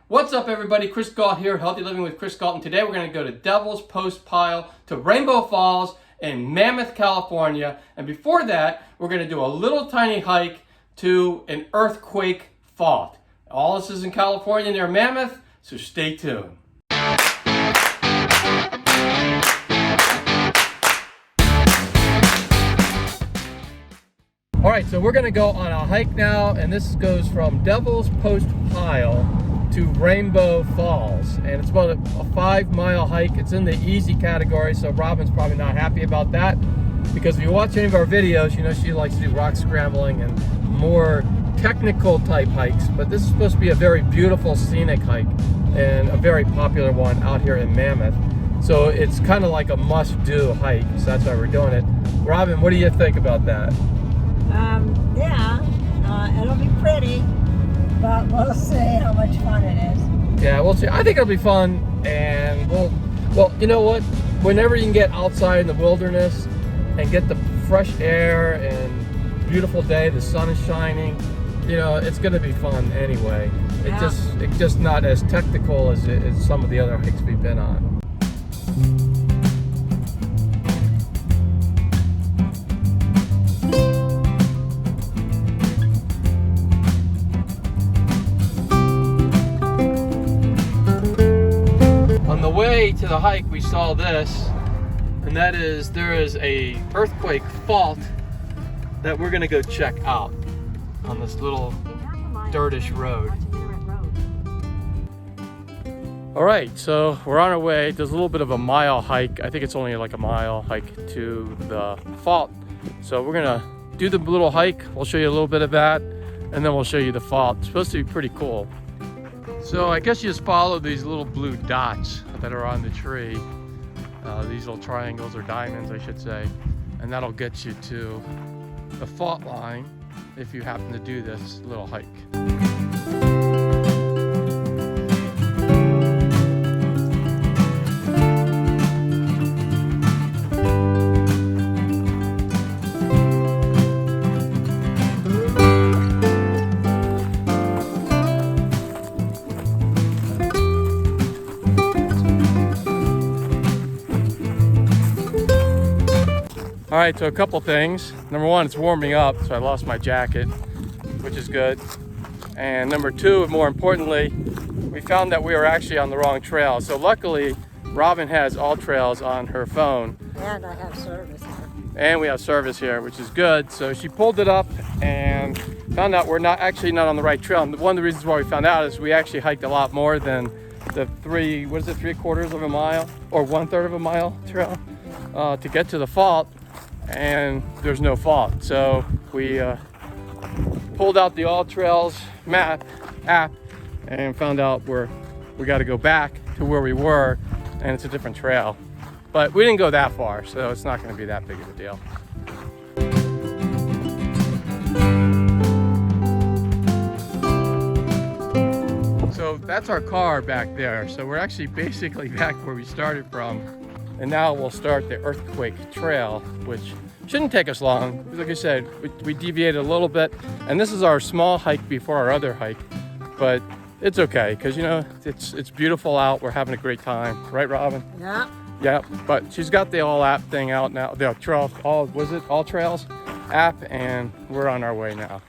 What's up everybody, Chris Gault here, Healthy Living with Chris Gault, and today we're going to go to Devil's Postpile to Rainbow Falls in Mammoth, California. And before that, we're going to do a little tiny hike to an earthquake fault. All this is in California near Mammoth, so stay tuned. Alright, so we're going to go on a hike now, and this goes from Devil's Postpile to Rainbow Falls, and it's about a 5-mile hike. It's in the easy category, so Robin's probably not happy about that, because if you watch any of our videos, you know she likes to do rock scrambling and more technical type hikes, but this is supposed to be a very beautiful scenic hike and a very popular one out here in Mammoth. So it's kind of like a must-do hike, so that's why we're doing it. Robin, what do you think about that? It'll be pretty, but we'll see how much fun it is. Yeah, we'll see. I think it'll be fun, and well, you know what? Whenever you can get outside in the wilderness and get the fresh air and beautiful day, the sun is shining, you know, it's going to be fun anyway. Yeah. It's just not as technical as some of the other hikes we've been on. On the way to the hike, we saw this, and that is there is a earthquake fault that we're gonna go check out on this little dirtish road. All right, so we're on our way. There's a little bit of a mile hike. I think it's only like a mile hike to the fault. So we're gonna do the little hike. We'll show you a little bit of that, and then we'll show you the fault. It's supposed to be pretty cool. So I guess you just follow these little blue dots that are on the tree. These little triangles or diamonds, I should say. And that'll get you to the fault line if you happen to do this little hike. All right, so a couple things. Number one, it's warming up, so I lost my jacket, which is good. And number two, more importantly, we found that we were actually on the wrong trail. So luckily, Robin has all trails on her phone. And I have service here. And we have service here, which is good. So she pulled it up and found out we're not on the right trail. And one of the reasons why we found out is we actually hiked a lot more than the 3/4 of a mile or 1/3 of a mile trail to get to the fault. And there's no fault, so we pulled out the All Trails map app and found out we got to go back to where we were, and it's a different trail. But we didn't go that far, so it's not going to be that big of a deal. So that's our car back there. So we're actually basically back where we started from. And now we'll start the earthquake trail, which shouldn't take us long. Like I said, we deviated a little bit, and this is our small hike before our other hike, but it's okay because you know it's beautiful out. We're having a great time, right, Robin? Yeah. Yeah. But she's got the all app thing out now. The trail, All Trails app, and we're on our way now.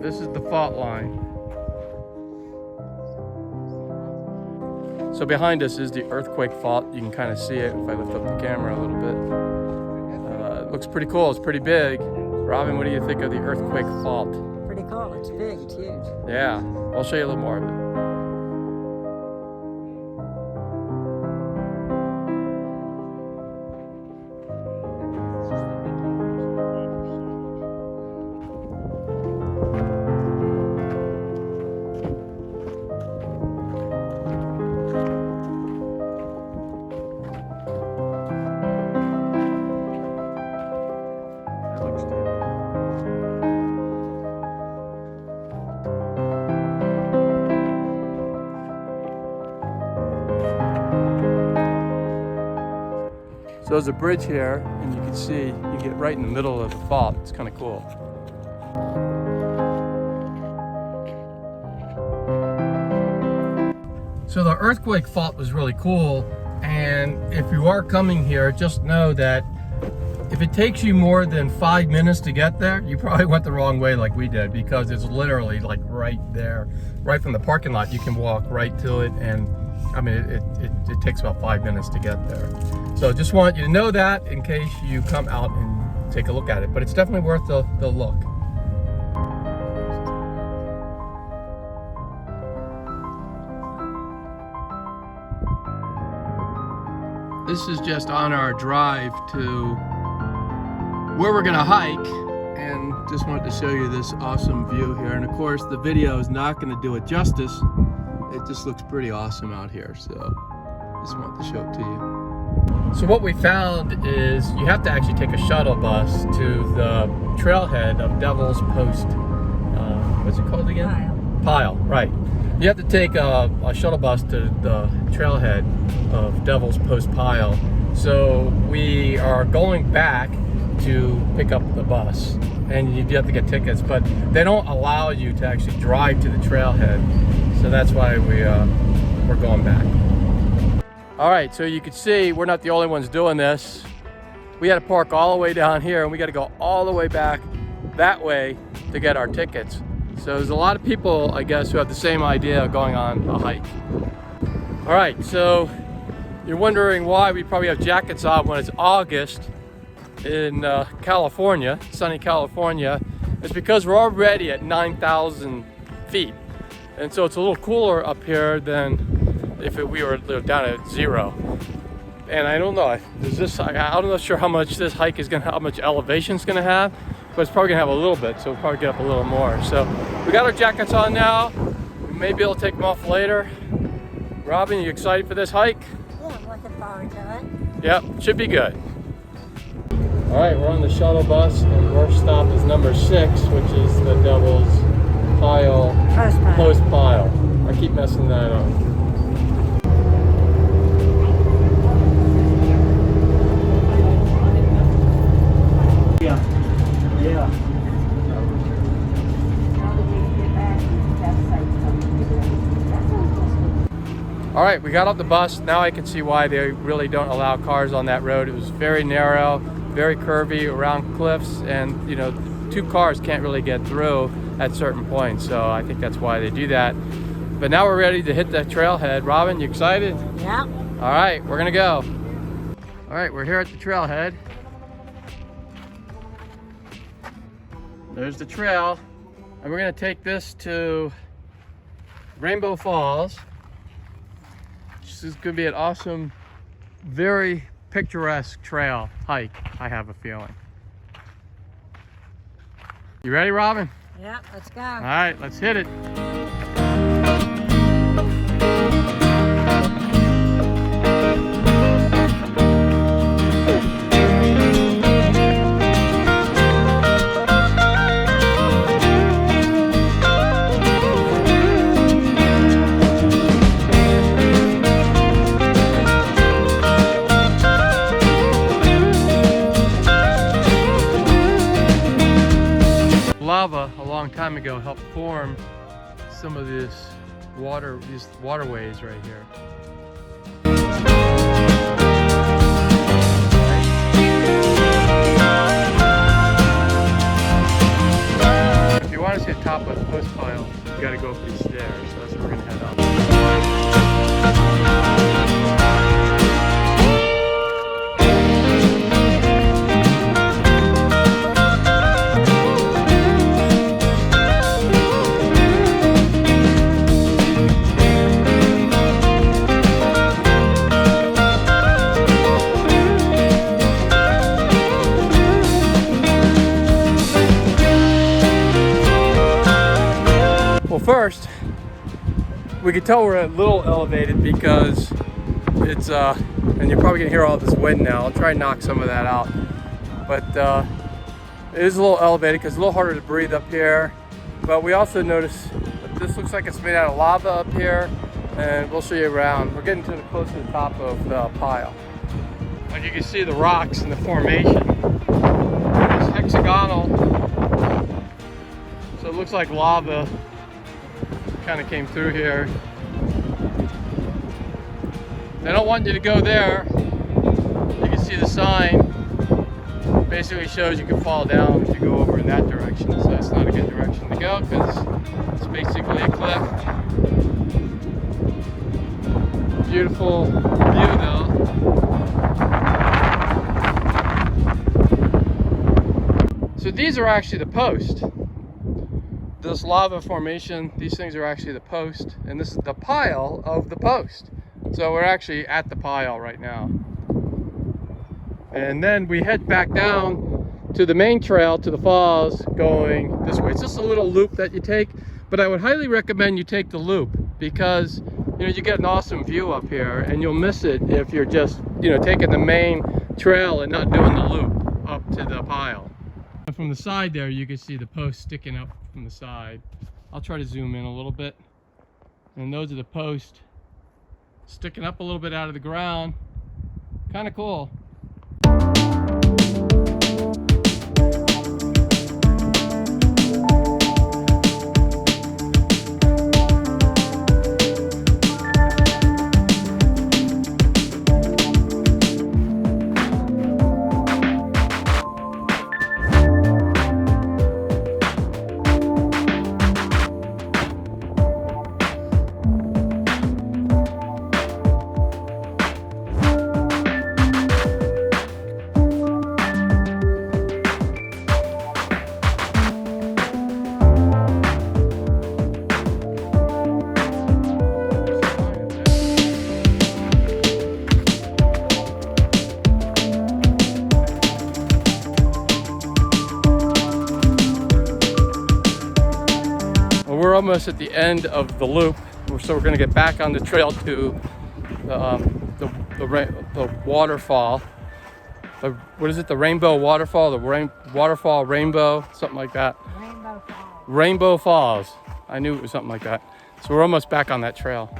This is the fault line. So behind us is the earthquake fault. You can kind of see it if I lift up the camera a little bit. It looks pretty cool. It's pretty big. Robin, what do you think of the earthquake fault? Pretty cool. It's big. It's huge. Yeah, I'll show you a little more of it. there's a bridge here, and you can see you get right in the middle of the fault. It's kind of cool. So the earthquake fault was really cool, and if you are coming here, just know that if it takes you more than 5 minutes to get there, you probably went the wrong way like we did, because it's literally like right there, right from the parking lot. You can walk right to it, and I mean, it takes about 5 minutes to get there. So just want you to know that in case you come out and take a look at it, but it's definitely worth the look. This is just on our drive to where we're gonna hike, and just wanted to show you this awesome view here. And of course, the video is not gonna do it justice. It just looks pretty awesome out here, so just wanted to show it to you. So what we found is you have to actually take a shuttle bus to the trailhead of Devil's Post, what's it called again? Pile, right. You have to take a shuttle bus to the trailhead of Devil's Postpile. So we are going back to pick up the bus, and you do have to get tickets, but they don't allow you to actually drive to the trailhead. So that's why we're going back. All right, so you can see we're not the only ones doing this. We had to park all the way down here, and we got to go all the way back that way to get our tickets. So there's a lot of people, I guess, who have the same idea of going on a hike. All right, so you're wondering why we probably have jackets on when it's August in California, sunny California. It's because we're already at 9,000 feet. And so it's a little cooler up here than if we were down at 0. And I don't know, I'm not sure how much this hike is how much elevation it's gonna have, but it's probably gonna have a little bit, so we'll probably get up a little more. So we got our jackets on now. We may be able to take them off later. Robin, you excited for this hike? Yeah, I'm looking forward to it. Yep, should be good. All right, we're on the shuttle bus, and our stop is number 6, which is the Devil's Postpile. I keep messing that up. Yeah. All right, we got off the bus. Now I can see why they really don't allow cars on that road. It was very narrow, very curvy, around cliffs, and you know, 2 cars can't really get through at certain points. So I think that's why they do that. But now we're ready to hit the trailhead. Robin, you excited? Yeah. All right, we're gonna go. All right, we're here at the trailhead. There's the trail, and we're gonna take this to Rainbow Falls. This is gonna be an awesome, very picturesque trail hike, I have a feeling. You ready, Robin? Yeah, let's go. All right, let's hit it. Lava a long time ago helped form some of these waterways right here. If you want to see the top of the Postpile, you got to go up these stairs. So that's where we're going to head up. First, we can tell we're a little elevated because it's, and you're probably gonna hear all this wind now. I'll try and knock some of that out. But it is a little elevated because it's a little harder to breathe up here. But we also notice that this looks like it's made out of lava up here, and we'll show you around. We're getting close to the top of the pile. Like you can see the rocks and the formation. It's hexagonal, so it looks like lava kind of came through here. They don't want you to go there. You can see the sign. Basically shows you can fall down if you go over in that direction. So that's not a good direction to go because it's basically a cliff. Beautiful view though. So these are actually the post. This lava formation, these things are actually the post, and this is the pile of the post. So we're actually at the pile right now. And then we head back down to the main trail, to the falls, going this way. It's just a little loop that you take, but I would highly recommend you take the loop because, you know, you get an awesome view up here and you'll miss it if you're just, you know, taking the main trail and not doing the loop up to the pile. And from the side there, you can see the post sticking up from the side. I'll try to zoom in a little bit. And those are the posts sticking up a little bit out of the ground. Kind of cool. We're almost at the end of the loop, so we're going to get back on the trail to the waterfall. What is it? The Rainbow Waterfall? The Waterfall Rainbow? Something like that. Rainbow Falls. Rainbow Falls. I knew it was something like that. So we're almost back on that trail.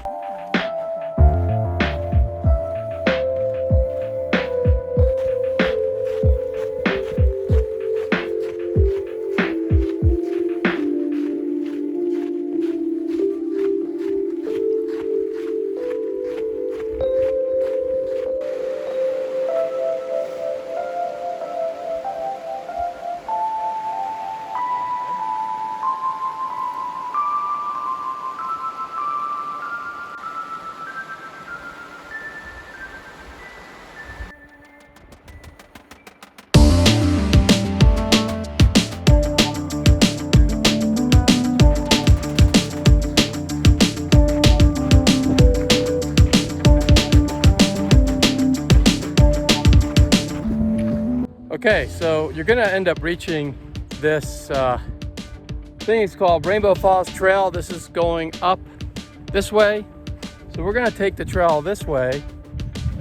Okay, so you're gonna end up reaching this thing. It's called Rainbow Falls Trail. This is going up this way. So we're gonna take the trail this way,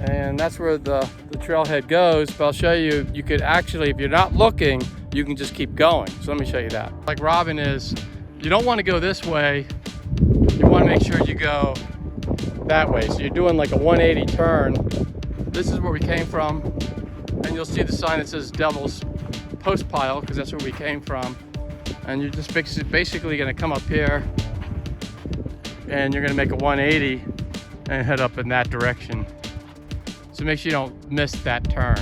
and that's where the trailhead goes. But I'll show you, you could actually, if you're not looking, you can just keep going. So let me show you that. Like Robin is, you don't wanna go this way. You wanna make sure you go that way. So you're doing like a 180 turn. This is where we came from. And you'll see the sign that says Devil's Postpile, because that's where we came from. And you're just basically going to come up here and you're going to make a 180 and head up in that direction. So make sure you don't miss that turn.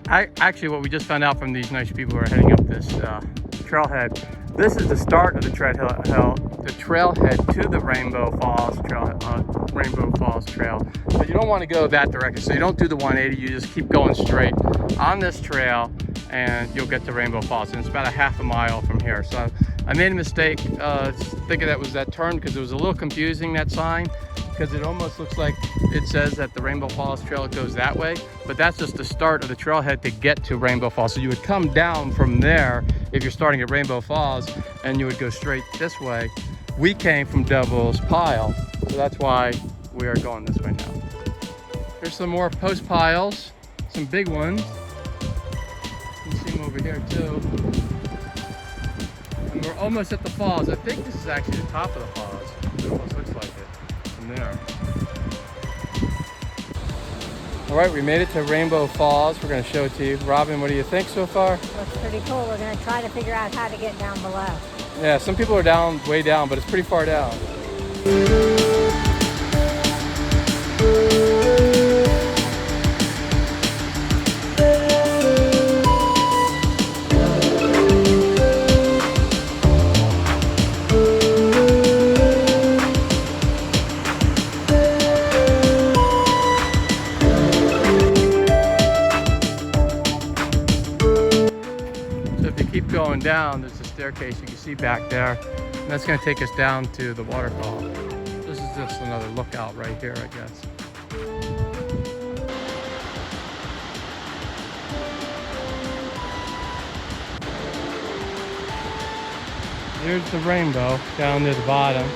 Actually, what we just found out from these nice people who are heading up this trailhead, this is the start of the trailhead to the Rainbow Falls Trail. But you don't want to go that direction, so you don't do the 180. You just keep going straight on this trail, and you'll get to Rainbow Falls. And it's about a half a mile from here. So I made a mistake thinking that was that turn because it was a little confusing, that sign, because it almost looks like it says that the Rainbow Falls Trail goes that way, but that's just the start of the trailhead to get to Rainbow Falls. So you would come down from there if you're starting at Rainbow Falls, and you would go straight this way. We came from Devil's Pile, so that's why we are going this way now. Here's some more post piles, some big ones. You can see them over here too. And we're almost at the falls. I think this is actually the top of the falls. It almost looks like it from there. All right, we made it to Rainbow Falls. We're going to show it to you. Robin, what do you think so far? Looks pretty cool. We're going to try to figure out how to get down below. Yeah, some people are down, way down, but it's pretty far down. Keep going down, there's a staircase you can see back there, and that's going to take us down to the waterfall. This is just another lookout right here, I guess. Here's the rainbow down near the bottom.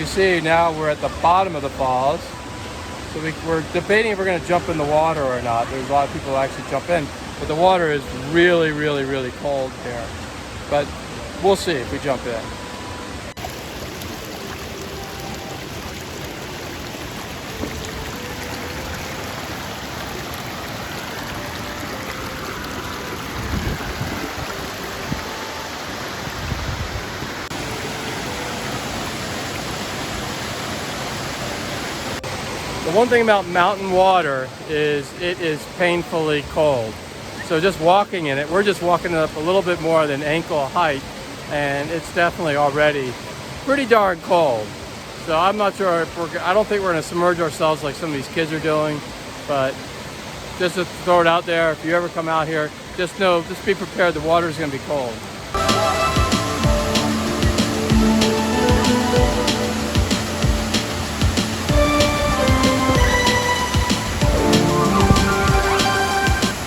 See, now we're at the bottom of the falls, so we're debating if we're going to jump in the water or not. There's a lot of people who actually jump in, but the water is really, really, really cold here. But we'll see if we jump in. The one thing about mountain water is it is painfully cold. So just walking in it, we're just walking up a little bit more than ankle height, and it's definitely already pretty darn cold. So I'm not sure if I don't think we're gonna submerge ourselves like some of these kids are doing, but just to throw it out there, if you ever come out here, just be prepared, the water is gonna be cold.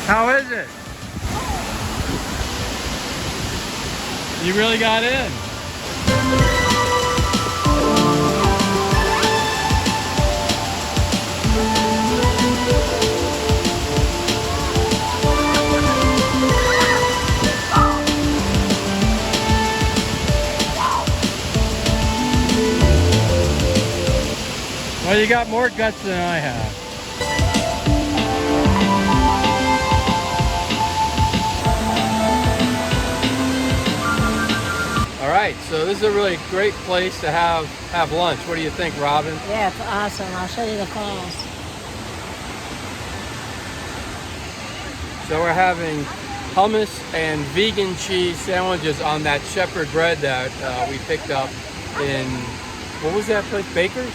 How is it? You really got in. Well, you got more guts than I have. All right, so this is a really great place to have lunch. What do you think, Robin? Yeah, it's awesome. I'll show you the falls. So we're having hummus and vegan cheese sandwiches on that shepherd bread that we picked up in, what was that place? Baker's?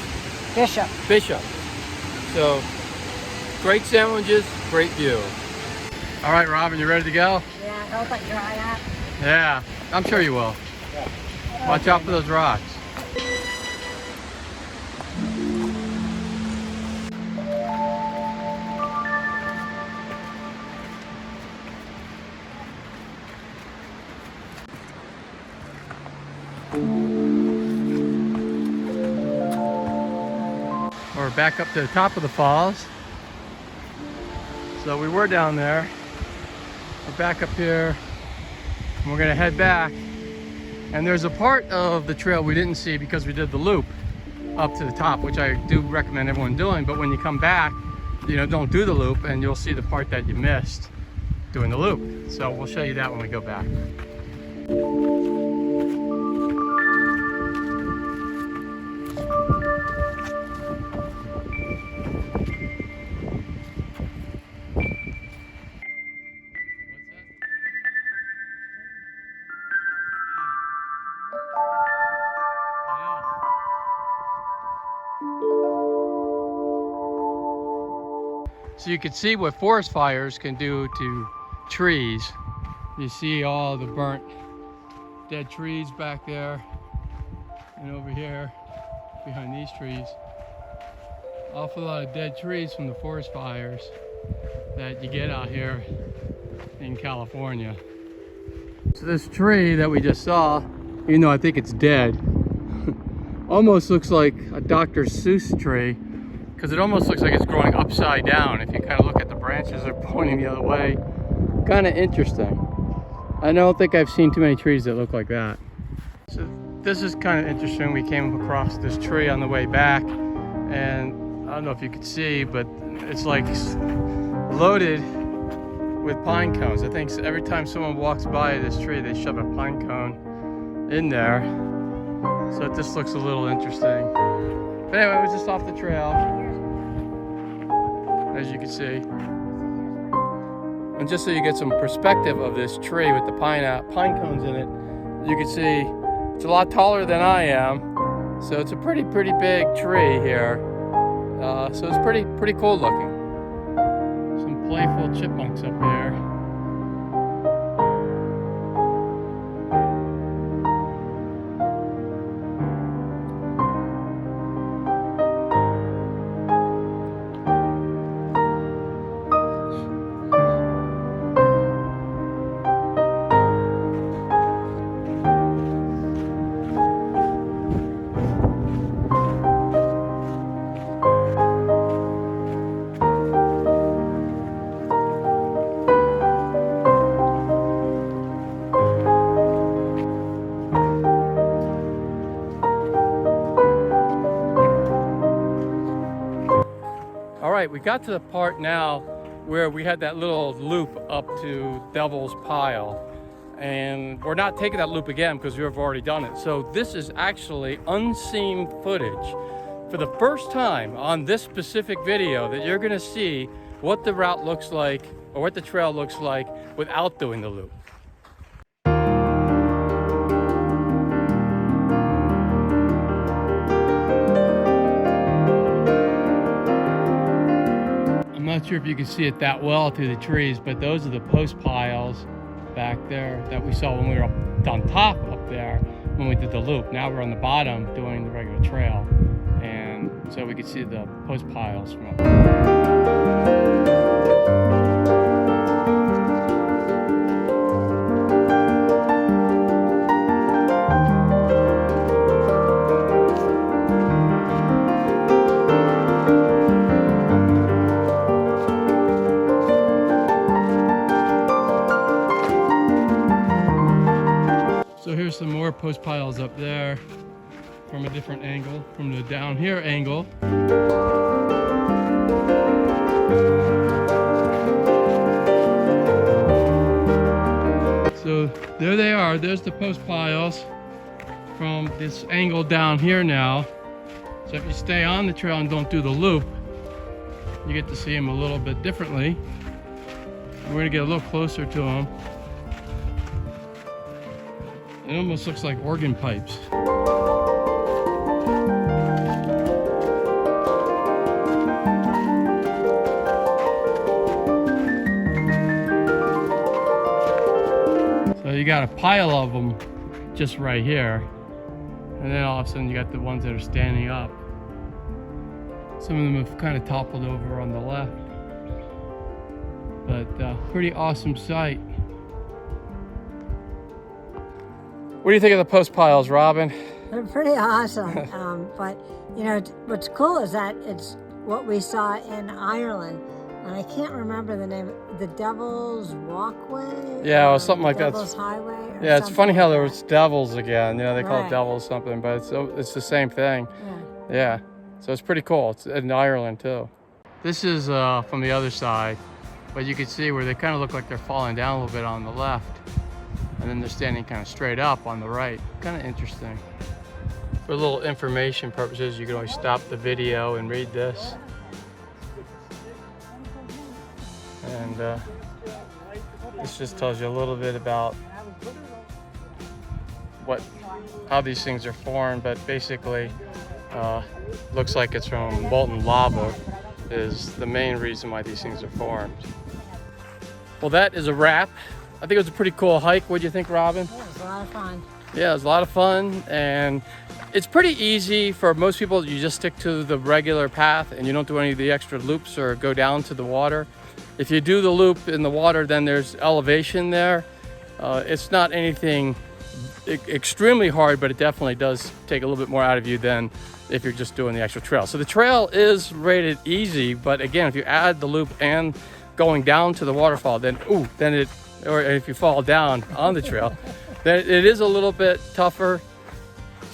Bishop. Bishop. So great sandwiches, great view. All right, Robin, you ready to go? Yeah, I hope I dry up. Yeah, I'm sure you will. Watch out for those rocks. We're back up to the top of the falls. So we were down there. We're back up here. And we're gonna head back. And there's a part of the trail we didn't see because we did the loop up to the top, which I do recommend everyone doing. But when you come back, don't do the loop and you'll see the part that you missed. doing the loop. So we'll show you that when we go back. So you can see what forest fires can do to trees. You see all the burnt dead trees back there and over here behind these trees. Awful lot of dead trees from the forest fires that you get out here in California. So this tree that we just saw, even though I think it's dead, almost looks like a Dr. Seuss tree, because it almost looks like it's growing upside down. If you kind of look at the branches, they're pointing the other way. Kind of interesting. I don't think I've seen too many trees that look like that. So this is kind of interesting. We came across this tree on the way back, and I don't know if you could see, but it's like loaded with pine cones. I think every time someone walks by this tree, they shove a pine cone in there. So it just looks a little interesting. But anyway, we're just off the trail, as you can see. And just so you get some perspective of this tree with the pine cones in it, you can see it's a lot taller than I am. So it's a pretty big tree here. So it's pretty cool looking. Some playful chipmunks up here. All right, we got to the part now where we had that little loop up to Devil's Pile, and we're not taking that loop again because we've already done it. So this is actually unseen footage for the first time on this specific video that you're gonna see what the route looks like, or what the trail looks like without doing the loop. I'm not sure if you can see it that well through the trees, but those are the post piles back there that we saw when we were up on top up there when we did the loop. Now we're on the bottom doing the regular trail, and so we could see the post piles from up there. So here's some more post piles up there from a different angle, from the down here angle. So there they are, there's the post piles from this angle down here now. So if you stay on the trail and don't do the loop, you get to see them a little bit differently. We're gonna get a little closer to them. It almost looks like organ pipes. So you got a pile of them just right here. And then all of a sudden you got the ones that are standing up. Some of them have kind of toppled over on the left. But pretty awesome sight. What do you think of the post piles, Robin? They're pretty awesome. But you know, what's cool is that it's what we saw in Ireland, and I can't remember the name. The Devil's Walkway. Yeah, or something like that. Devil's Highway. Or yeah, it's funny like how that. there was devils again. You know, they call it Right. devils something, but it's the same thing. Yeah. Yeah, so it's pretty cool. It's in Ireland too. This is from the other side, but you can see where they kind of look like they're falling down a little bit on the left, and then they're standing kind of straight up on the right. Kind of interesting. For little information purposes, you can always stop the video and read this. And this just tells you a little bit about how these things are formed, but basically looks like it's from molten lava is the main reason why these things are formed. Well, that is a wrap. I think it was a pretty cool hike. What do you think, Robin? Yeah, it was a lot of fun. Yeah, it was a lot of fun, and it's pretty easy for most people. You just stick to the regular path and you don't do any of the extra loops or go down to the water. If you do the loop in the water, then there's elevation there. It's not anything extremely hard, but it definitely does take a little bit more out of you than if you're just doing the actual trail. So the trail is rated easy, but again, if you add the loop and going down to the waterfall, then or if you fall down on the trail, then it is a little bit tougher.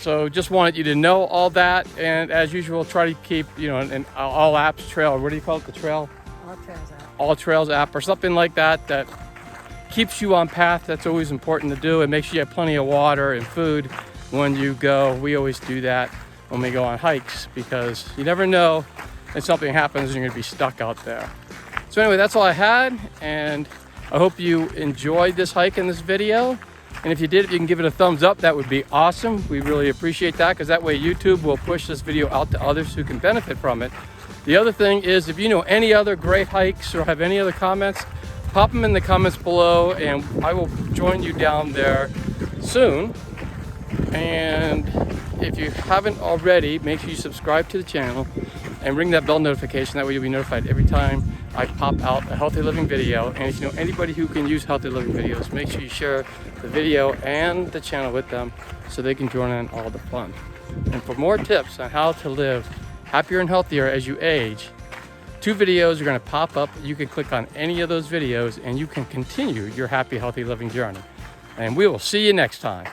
So just wanted you to know all that, and as usual, try to keep, an all apps trail. What do you call it? The trail? All Trails app. All Trails app or something like that that keeps you on path. That's always important to do. It makes sure you have plenty of water and food when you go. We always do that when we go on hikes because you never know if something happens and you're gonna be stuck out there. So anyway, that's all I had, and I hope you enjoyed this hike in this video. And if you did, if you can give it a thumbs up, that would be awesome. We really appreciate that, because that way YouTube will push this video out to others who can benefit from it. The other thing is, if you know any other great hikes or have any other comments, pop them in the comments below and I will join you down there soon. And if you haven't already, make sure you subscribe to the channel and ring that bell notification. That way you'll be notified every time I pop out a healthy living video. And if you know anybody who can use healthy living videos, make sure you share the video and the channel with them so they can join in all the fun. And for more tips on how to live happier and healthier as you age, 2 videos are going to pop up. You can click on any of those videos and you can continue your happy, healthy living journey. And we will see you next time.